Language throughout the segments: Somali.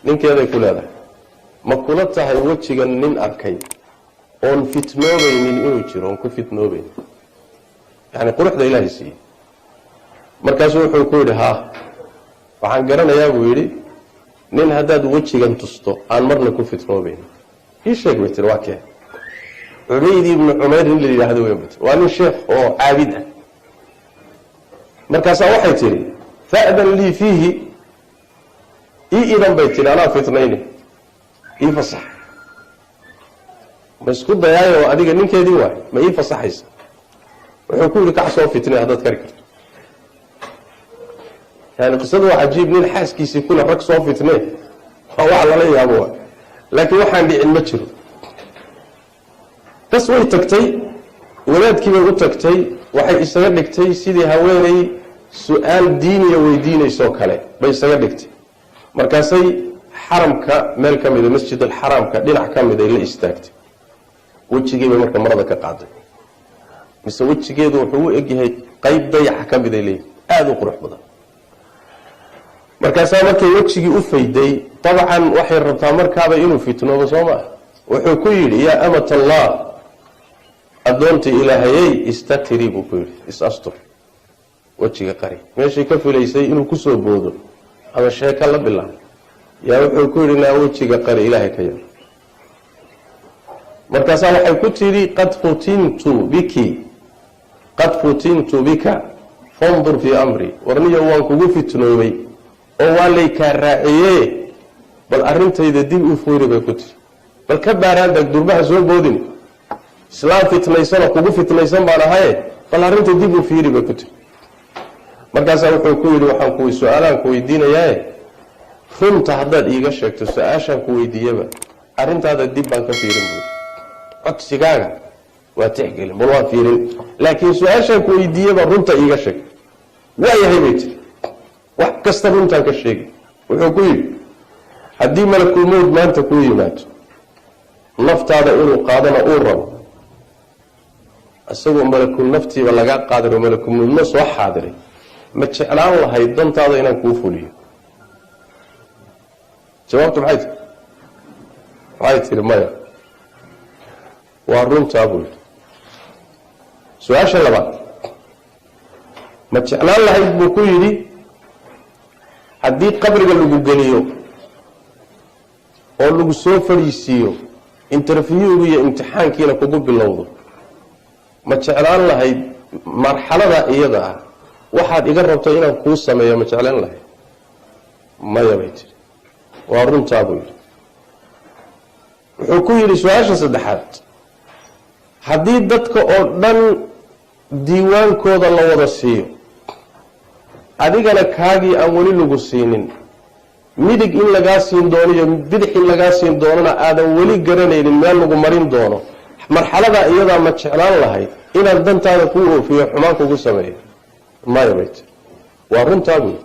ninkeeday ku leedahay ma kula tahay wejigan nin arkay oon fitnoobaynin inuu jiro oon ku fitnoobaynin yani quruxda ilaahay siiyey markaasuu wuxuu ku yidhi haa waxaan garanayaa buu yidhi nin haddaad wejigan tusto aan marna ku fitnoobaynin ii sheeg bay tiri waa kee cubayd ibnu cumayr in la yidhaahdo weyn bay tiri waa nin sheekh oo caabid ah markaasaa waxay tidhi fa'dan lii fiihi ii idan bay tidhi anaa fitnayni ii fasax ma isku dayaayo adiga ninkeedii waay ma ii fasaxaysa wuxuu ku yidhi kac soo fitnay haddaad kari karto yani qisadu waa cajiib nin xaaskiisii kule rag soo fitnee waa wax lala yaabo waay laakiin waxaan dhicin ma jiro bas way tagtay wadaadkii bay u tagtay waxay isaga dhigtay sidii haweenay su-aal diiniya weydiinaysoo kale bay isaga dhigtay markaasay xaramka meel ka mida masjid alxaraamka dhinac ka mid ay la istaagtay wejigii bay marka marada ka qaaday mise wejigeedu wuxuu u egyahay qayb dayaxa ka mid ay leeyihin aada u qurux badan markaasaa markay wejigii u fayday dabcan waxay rabtaa markaaba inuu fitnoobo soo maa wuxuu ku yidhi yaa amat allah addoonta ilaahayey istatiri buu ku yidhi is-astur wejiga qari meeshay ka filaysay inuu kusoo boodo ama sheeko la bilaabo yaa wuxuu ku yidhi naa wejiga qari ilaahay ka yar markaasaa waxay ku tidhi qad futintu bika fandur fii amri warniyo waan kugu fitnoobay oo waa laykaa raaciye bal arrintayda dib u fuuri bay ku tiri bal ka baaraandag durbaha soo boodin islaam fitnaysanoo kugu fitnaysan baan ahaye bal arrinta dib u fiiri bay ku tiri markaasaa wuxuu ku yidhi waxaan su-aalaan ku weydiinayaaye runta haddaad iiga sheegto su-aashaan ku weydiiyaba arrintaada dib baan ka fiirin buuri codsigaaga waa tixgelin bal waan fiirin laakiin su-aashaan ku weydiiyaba runta iiga sheeg waayahay bay tiri wax kasta runtaan ka sheegi wuxuu ku yidhi haddii malakulmowd maanta kuu yimaado naftaada inuu qaadana uu rabo isagoo malakul naftiiba lagaa qaadiro malakulmowdna soo xaadiray ma jeclaan lahayd dantaada inaan kuu fuliyo jawaabtu maxay tihi maya waa runtaa buu yidhi su-aasha labaad ma jeclaan lahayd buu ku yidhi haddii qabriga lagu geliyo oo lagu soo fadhiisiiyo interviewgu iyo imtixaankiina kugu bilowdo ma jeclaan lahayd marxalada iyada ah waxaad iga rabto inaan kuu sameeyo ma jeclaan lahayd maya bay tiri waa runtaa buu yidhi wuxuu ku yidhi su-aasha saddexaad haddii dadka oo dhan diiwaankooda la wada siiyo adigana kaagii aan weli lagu siinin midig in lagaa siin doono iyo bidix in lagaa siin doonona aadan weli garanaynin meel lagu marin doono marxaladaa iyadaa ma jeclaan lahayd inaad dantaada kuu oofiyo xumaan kugu sameeyo maya bay tiri waa runtaa buy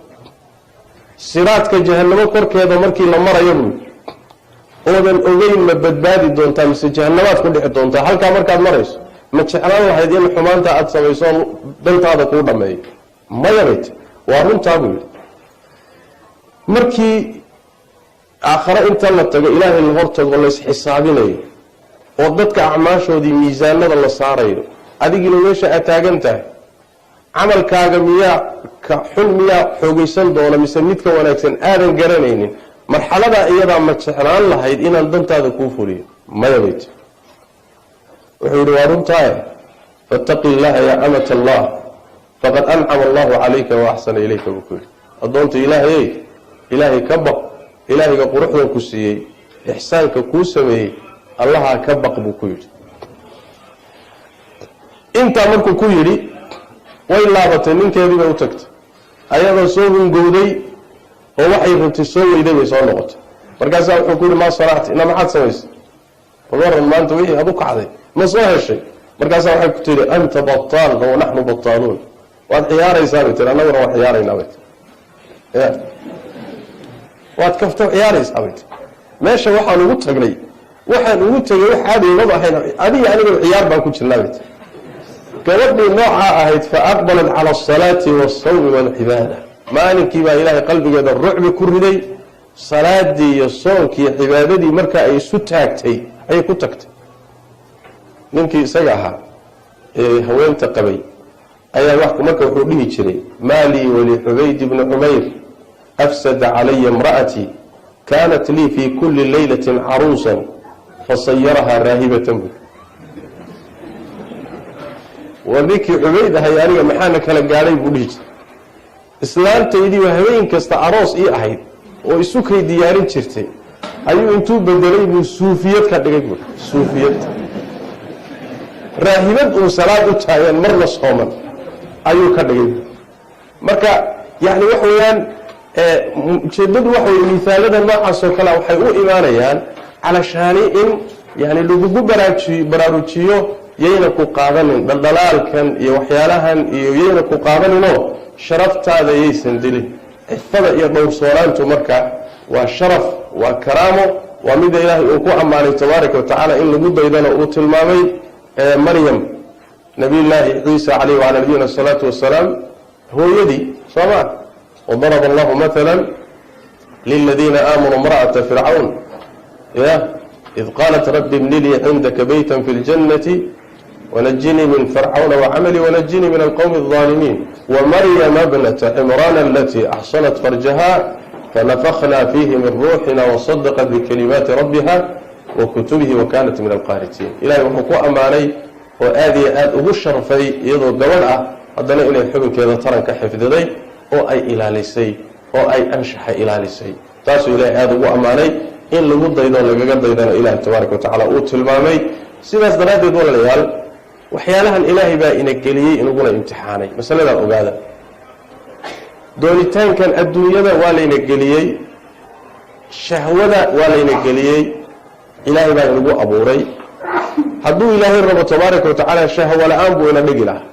siraadka jahannamo korkeeda markii la marayo buy oodan ogeyn ma badbaadi doontaa mise jahannamaad ku dhici doontaa halkaa markaad marayso ma jeclaan lahayd in xumaanta aad samayso dantaada kuu dhammeeyo maya bay tiri waa runtaa buu yidhi markii aakhare inta la tago ilaahay la hortago laysxisaabinayo oo dadka acmaashoodii miisaanada la saarayo adigiina meesha aad taagan tahay camalkaaga miyaa ka xun miyaa xoogaysan doona mise midka wanaagsan aadan garanaynin marxaladaa iyadaa ma jeclaan lahayd inaan dantaada kuu fuliyo maya bay tiri wuxuu yidhi waa runtaaye fattaqi illaaha yaa amata allah faqad ancama allahu calayka wa axsana ilayka buu ku yidhi addoonta ilaahayey ilaahay ka baq ilaahayga quruxdan ku siiyey ixsaanka kuu sameeyey allahaa ka baq buu ku yidhi intaa markuu ku yidhi way laabatay ninkeedii bay u tagtay ayadoo soo hungowday oo waxay rabtay soo weyday bay soo noqotay markaasaa wuxuu ku yidhi maa sanacti ina maxaad samaysay waran maanta wixii aad u kacday ma soo heshay markaasaa waxay ku tihi anta bataal wa naxnu bataaluun waad ciyaaraysaa bay tii annaguna waan ciyaaraynaa bay tii waad kafta ciyaaraysaa bay tii meesha waxaan ugu tagnay waxaan ugu tegay wax caadi uma ahayn adiga aniga ciyaar baan ku jirnaa bay tii gabadhii noocaa ahayd fa aqbalat cala asalaati waasawmi waalcibaada maalinkii baa ilaahay qalbigeeda rucbi ku riday salaadii iyo soonkii cibaadadii marka ay isu taagtay ayay ku tagtay. ninkii isaga ahaa ee haweenta qabay ayaa marka wuxuu dhihi jiray maalii wali Ubayd ibn Umayr afsada calaya imra'ati kanat lii fi kulli laylatin aruusan fasayaraha raahibatan. wadikii Ubayd ahaa aniga maxaana kala gaaray buu dhihi jiray islaantaydii habeen kasta aroos ii ahayd oo isu kay diyaarin jirtay ayuu intuu bedelay buu suufiyad ka dhigay buu suufiyad raahibad uu salaad u taagan marna sooman ayuu ka dhigay. marka yani wax weeyaan ujeedadu waxa weeye misaalada noocaas oo kale waxay u imaanayaan calashaani in yani lagugu baraarujiyo yayna ku qaadanin dhaldhalaalkan iyo waxyaalahan iyo yayna ku qaadaninoo sharaftaada yaysan dilin. cifada iyo dhowrsoonaantu marka waa sharaf waa karaamo waa mida ilaahay uu ku ammaanay tabaaraka wa tacaala in lagu daydana uu tilmaamay maryam nabiyullaahi ciisa calayhi wacala nabiyina asalaatu wasalaam hooyadii sooma wadaraba allahu mathalan liladiina aamanuu imra'ata fircawn id qaalat rabbi ibni lii cindaka baytan fi ljannati ونجني من فرعون وعملي ونجني من القوم الظالمين ومريم ابنة عمران التي أحصنت فرجها فنفخنا فيه من روحنا وصدقت بكلمات ربها وكتبه وكانت من القانتين. إلهي وحكو أماني وآذي أبو الشرفي يضو الدولة أدنى إلى الحبن كذا ترنك حفظي أو أي إلى لسي أو أي أنشح إلى لسي تاسو إلهي أبو أماني إن لقد إذا لقد إذا إله تبارك وتعالى أوت المامي سيداس درادي دول العيال waxyaalahan ilaahay baa ina geliyey inaguna imtixaanay masaladan ogaada. doonitaankan adduunyada waa layna geliyey, shahwada waa layna geliyey, ilaahay baa inagu abuuray. hadduu ilaahay rabo tabaaraka wa tacaala shahwo la-aan buu ina dhigi lahaa,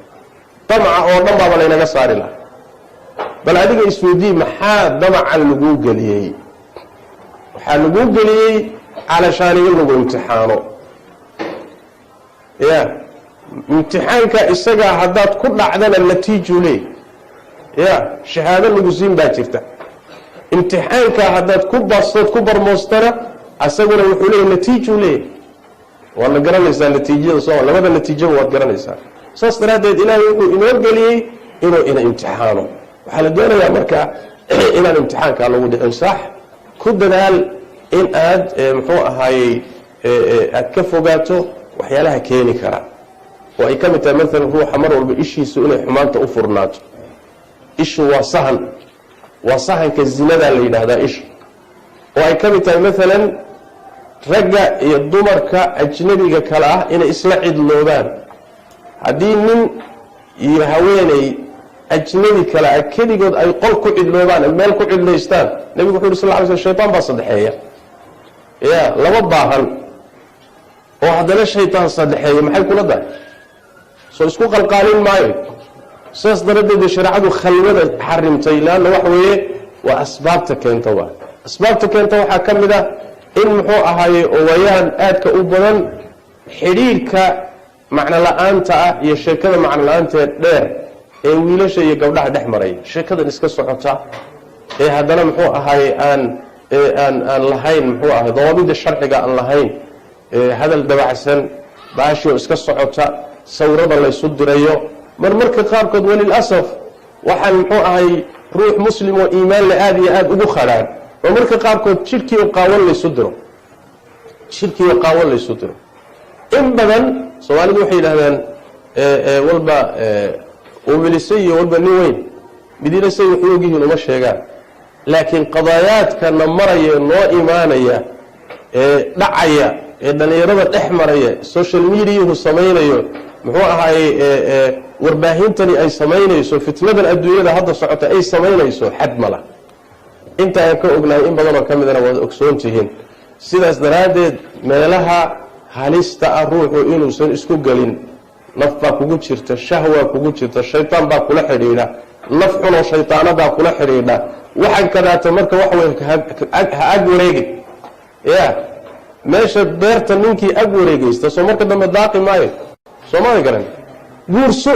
damca oo dhan baaba laynaga saari lahaa. bal adiga isweydii maxaa damacan laguu geliyey? waxaa laguu geliyey calashaani in lagu imtixaano. imtixaanka isagaa haddaad ku dhacdana natiiju leey shahaado lagu siin baa jirta. imtixaanka haddaad ku baastood ku barmoostana asaguna wuxuu leeyahy natiiju leey. waad la garanaysaa natiijada soo labada natiijaba waad garanaysaa. saas daraaddeed ilaahay wuxuu inoo geliyey inuu ina imtixaano. waxaa la doonayaa marka inaan imtixaankaa lagu dhicin sax ku dadaal in aad muxuu ahaayey aad ka fogaato waxyaalaha keeni kara oo ay ka mid tahay maalan ruuxa mar walba ishiisu inay xumaanta u furnaato. ishu waa sahan, waa sahanka zinadaa la yidhaahdaa ishu. oo ay ka mid tahay maalan ragga iyo dumarka ajnabiga kale ah inay isla cidloobaan. haddii nin iyo haweeney ajnabi kale ah keligood ay qol ku cidloobaan meel ku cidlaystaan, nabigu wuxuu yidhi sal lla ly slam shaytaan baa saddexeeya. laba baahan oo haddana shaytaan saddexeeya maxay kula dahay? soo isku qalqaalin maayo. sidaas daradeed shareecadu khalwada xarimtay laana wax weeye waa asbaabta keenta. waa asbaabta keenta waxaa ka mid ah in muxuu ahaaye owayahan aadka u badan xidhiirka macno la-aanta ah iyo sheekada macno la-aanteed dheer ee wiilasha iyo gabdhaha dhex maray, sheekadan iska socota ee haddana muxuu ahaaye aan lahayn muxuu ahay dawaabida sharciga aan lahayn, hadal dabacsan baashio iska socota, sawirada laysu dirayo. marmarka qaarkood walilasaf waxaan muxuu ahay ruux muslim oo iimaan le aada iyo aada ugu khadhaan oo marka qaarkood jidhkii qaawan laysu diro. jidhkii qaawan laysu diro in badan soomaalidu waxay yidhahdeen walba umilisay iyo walba nin weyn midinasay wuxuu ogyihiin uma sheegaan. laakiin qadaayaadkana maraya noo imaanaya dhacaya ee dhallinyarada dhex maraya social mediahu samaynayo muxuu ahaayey warbaahintani ay samaynayso fitnadan adduunyada hadda socota ay samaynayso xad mala. inta aan ka ognahay in badanoo ka midana waad ogsoontihiin. sidaas daraaddeed meelaha halista ah ruuxu inuusan isku gelin. naf baa kugu jirta, shahwaa kugu jirta, shaytaan baa kula xidhiidha, naf xunoo shaytaanadaa kula xidhiidha. waxaan kadaata marka wax wey ha ag wareegin. meesha beerta ninkii ag wareegaysta soo marka dambe daaqi maayo. soomali garan guurso.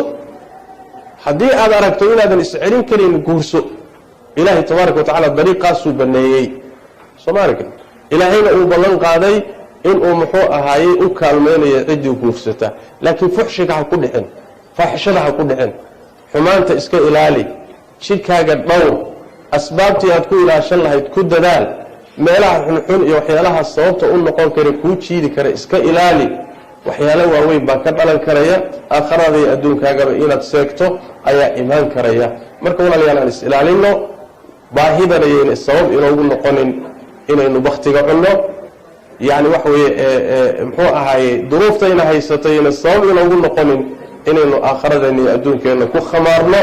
haddii aad aragto inaadan iscelin karin guurso. ilaahay tabaaraka wa tacaala dariiqaasuu baneeyey. Soomaaliga ilaahayna uu ballan qaaday in uu muxuu ahaayay u kaalmeynayo cidii guufsata laakiin fuxshiga ha ku dhicin faaxishada ha ku dhicin xumaanta iska ilaali jidkaaga dhowr asbaabtii aad ku ilaashan lahayd ku dadaal meelaha xunxun iyo waxyaalaha sababta u noqon kara kuu jiidi kara iska ilaali waxyaalo waaweyn baa ka dhalan karaya aakhirada iyo adduunkaagaba inaad seegto ayaa imaan karaya marka walaalayaal aan is ilaalino baahidana iyo sabab inoogu noqonin inaynu baktiga cunno yani wax weeye muxuu ahaayey duruuftayna haysatay ina sabab inoogu noqonin inaynu aakhiradeenna iyo adduunkeenna ku khamaarno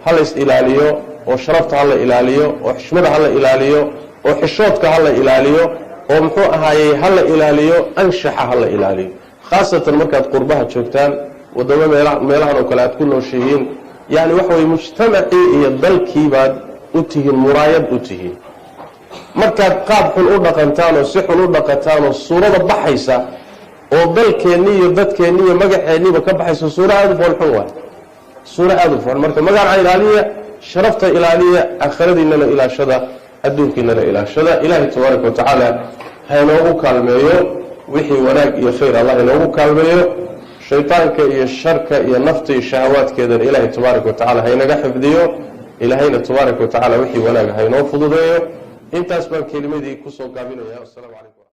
hala is ilaaliyo oo sharafta hala ilaaliyo oo xishmada hala ilaaliyo oo xishoodka hala ilaaliyo oo muxuu ahaayey hala ilaaliyo anshaxa hala ilaaliyo khaasatan markaad qurbaha joogtaan wadamo meelahan oo kale aad ku nooshihiin yani waxa weeye mujtamacii iyo dalkii baad u tihiin muraayad u tihiin markaad qaab xun u dhaqantaan oo si xun u dhaqataan oo suurada baxaysa oo dalkeenni iyo dadkeenni iyo magaceenniba ka baxaysa suuro aada u foolxun waay suuro aada u fool marka magaca ilaaliya sharafta ilaaliya aakhiradiinana ilaashada adduunkiinana ilaashada ilaahay tabaaraka watacaala ha inoogu kaalmeeyo wixii wanaag iyo khayr allah inoogu kaalmeeyo shaytaanka iyo sharka iyo nafta iyo shahawaadkeedana ilaahay tabaaraka watacaala ha inaga xifdiyo ilaahayna tabaaraka watacaala wixii wanaag ha inoo fududeeyo intaas baan kelimadii kusoo gaabinaya. Assalaamu calaykum.